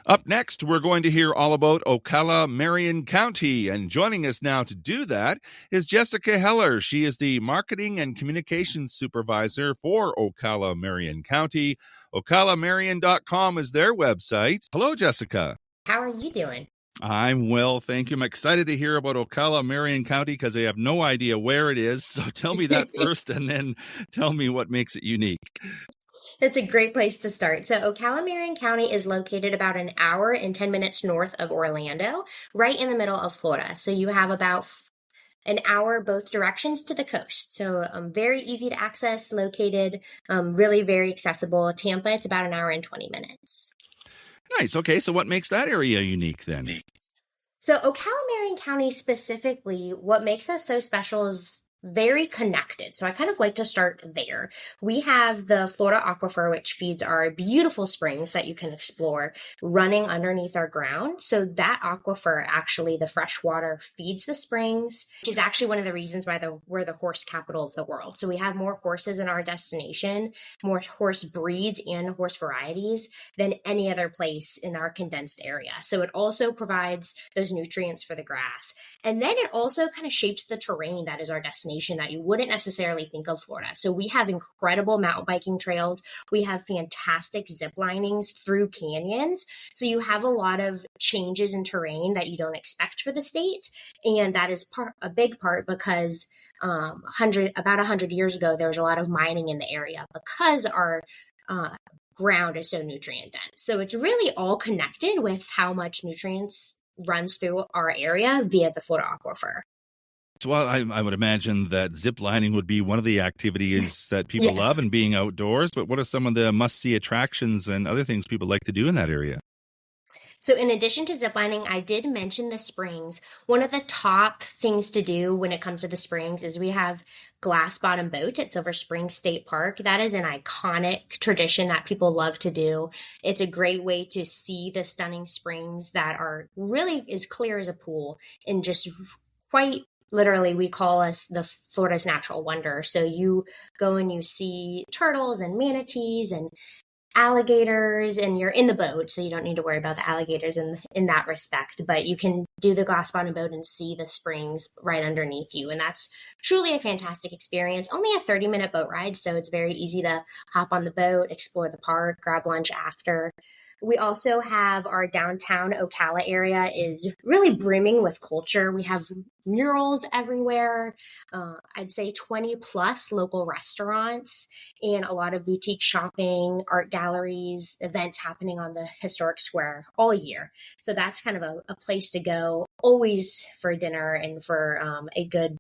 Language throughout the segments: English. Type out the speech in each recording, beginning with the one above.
Up next, we're going to hear all about Ocala Marion County. And joining us now to do that is Jessica Heller. She is the Marketing and Communications Supervisor for Ocala Marion County. OcalaMarion.com is their website. Hello, Jessica. How are you doing? I'm well, thank you. I'm excited to hear about Ocala Marion County because I have no idea where it is. So tell me that first and then tell me what makes it unique. It's a great place to start. So, Ocala Marion County is located about an hour and 10 minutes north of Orlando, right in the middle of Florida. So, you have about an hour both directions to the coast. So, very easy to access, located, really very accessible. Tampa, it's about an hour and 20 minutes. Nice. Okay, so what makes that area unique then? So, Ocala Marion County specifically, what makes us so special is very connected. So I kind of like to start there. We have the Florida Aquifer, which feeds our beautiful springs that you can explore running underneath our ground. So that aquifer, actually, the fresh water feeds the springs, which is actually one of the reasons why we're the horse capital of the world. So we have more horses in our destination, more horse breeds and horse varieties than any other place in our condensed area. So it also provides those nutrients for the grass. And then it also kind of shapes the terrain that is our destination that you wouldn't necessarily think of Florida. So we have incredible mountain biking trails. We have fantastic zip linings through canyons. So you have a lot of changes in terrain that you don't expect for the state. And that is a big part because about 100 years ago, there was a lot of mining in the area because our ground is so nutrient dense. So it's really all connected with how much nutrients runs through our area via the Florida Aquifer. Well, I would imagine that zip lining would be one of the activities that people Yes. love and being outdoors. But what are some of the must-see attractions and other things people like to do in that area? So in addition to ziplining, I did mention the springs. One of the top things to do when it comes to the springs is we have glass bottom boats at Silver Spring State Park. That is an iconic tradition that people love to do. It's a great way to see the stunning springs that are really as clear as a pool and just quite literally, we call us the Florida's natural wonder. So you go and you see turtles and manatees and alligators, and you're in the boat, so you don't need to worry about the alligators in that respect. But you can do the glass bottom boat and see the springs right underneath you, and that's truly a fantastic experience. Only a 30-minute boat ride, so it's very easy to hop on the boat, explore the park, grab lunch after. We also have our downtown Ocala area is really brimming with culture. We have murals everywhere. I'd say 20 plus local restaurants and a lot of boutique shopping, art galleries, events happening on the historic square all year. So that's kind of a place to go always for dinner and for a good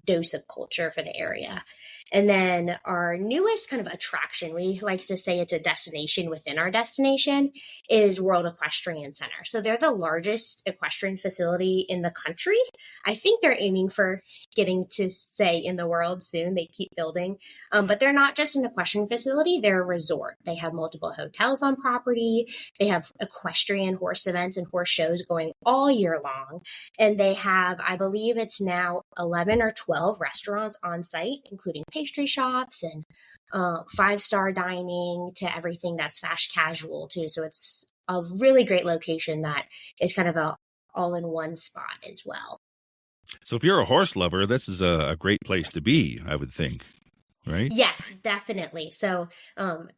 dose of culture for the area. And then our newest kind of attraction, we like to say it's a destination within our destination, is World Equestrian Center. So they're the largest equestrian facility in the country. I think they're aiming for getting to say in the world soon. They keep building. But they're not just an equestrian facility, they're a resort. They have multiple hotels on property. They have equestrian horse events and horse shows going all year long. And they have, I believe it's now 11 or 12 restaurants on site, including pastry shops and 5-star dining to everything that's fast casual too. So it's a really great location that is kind of a all-in-one spot as well. So if you're a horse lover, this is a great place to be, I would think. Right? Yes, definitely. So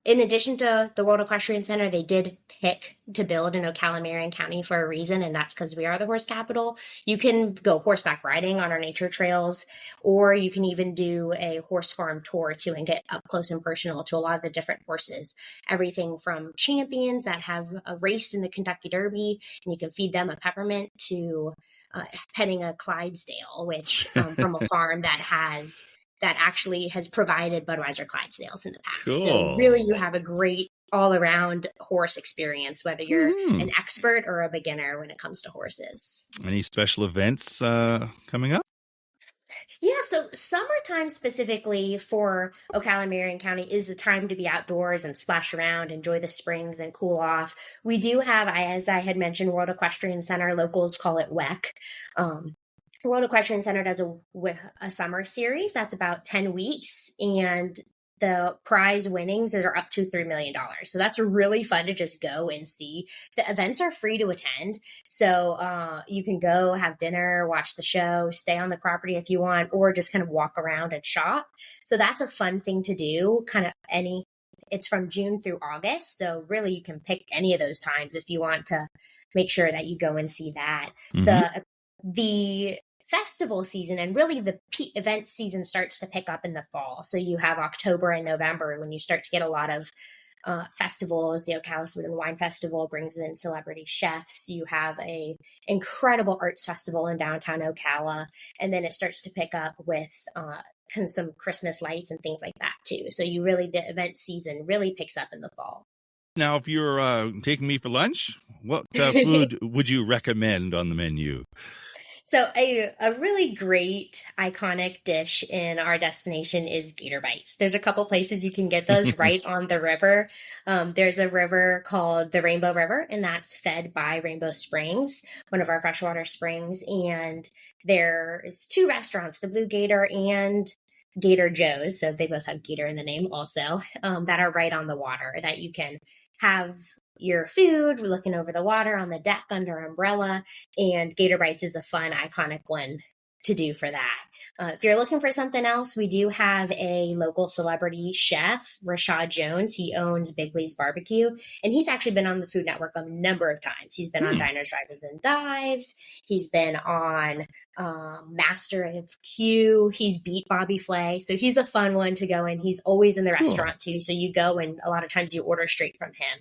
in addition to the World Equestrian Center, they did pick to build in Ocala Marion County for a reason, and that's because we are the horse capital. You can go horseback riding on our nature trails, or you can even do a horse farm tour too and get up close and personal to a lot of the different horses. Everything from champions that have raced in the Kentucky Derby, and you can feed them a peppermint, to petting a Clydesdale, which from a farm that actually has provided Budweiser Clydesdales in the past. Cool. So really you have a great all-around horse experience, whether you're an expert or a beginner when it comes to horses. Any special events coming up? Yeah, so summertime specifically for Ocala Marion County is the time to be outdoors and splash around, enjoy the springs and cool off. We do have, as I had mentioned, World Equestrian Center. Locals call it WEC. World Equestrian Center does a summer series that's about 10 weeks, and the prize winnings are up to $3 million. So that's really fun to just go and see. The events are free to attend. So you can go have dinner, watch the show, stay on the property if you want, or just kind of walk around and shop. So that's a fun thing to do. It's from June through August. So really you can pick any of those times if you want to make sure that you go and see that. Mm-hmm. The festival season and really the event season starts to pick up in the fall. So you have October and November when you start to get a lot of festivals. The Ocala Food and Wine Festival brings in celebrity chefs. You have a incredible arts festival in downtown Ocala, and then it starts to pick up with some Christmas lights and things like that too. So the event season really picks up in the fall. Now, if you're taking me for lunch, what food would you recommend on the menu? So a really great iconic dish in our destination is gator bites. There's a couple places you can get those right on the river. There's a river called the Rainbow River, and that's fed by Rainbow Springs, one of our freshwater springs. And there's two restaurants, the Blue Gator and Gator Joe's. So they both have Gator in the name also, that are right on the water that you can have your food, looking over the water on the deck under umbrella, and Gator Bites is a fun, iconic one to do for that. If you're looking for something else, we do have a local celebrity chef, Rashad Jones. He owns Bigley's Barbecue, and he's actually been on the Food Network a number of times. He's been on Diners, Drive-Ins, and Dives. He's been on Master of Q. He's beat Bobby Flay. So he's a fun one to go in. He's always in the restaurant too. So you go and a lot of times you order straight from him.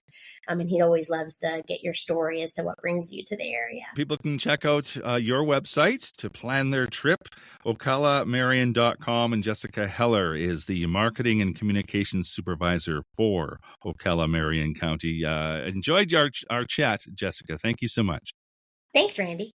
And he always loves to get your story as to what brings you to the area. People can check out your website to plan their trip, ocalamarion.com. And Jessica Heller is the Marketing and Communications Supervisor for Ocala Marion County. Enjoyed our chat, Jessica. Thank you so much. Thanks, Randy.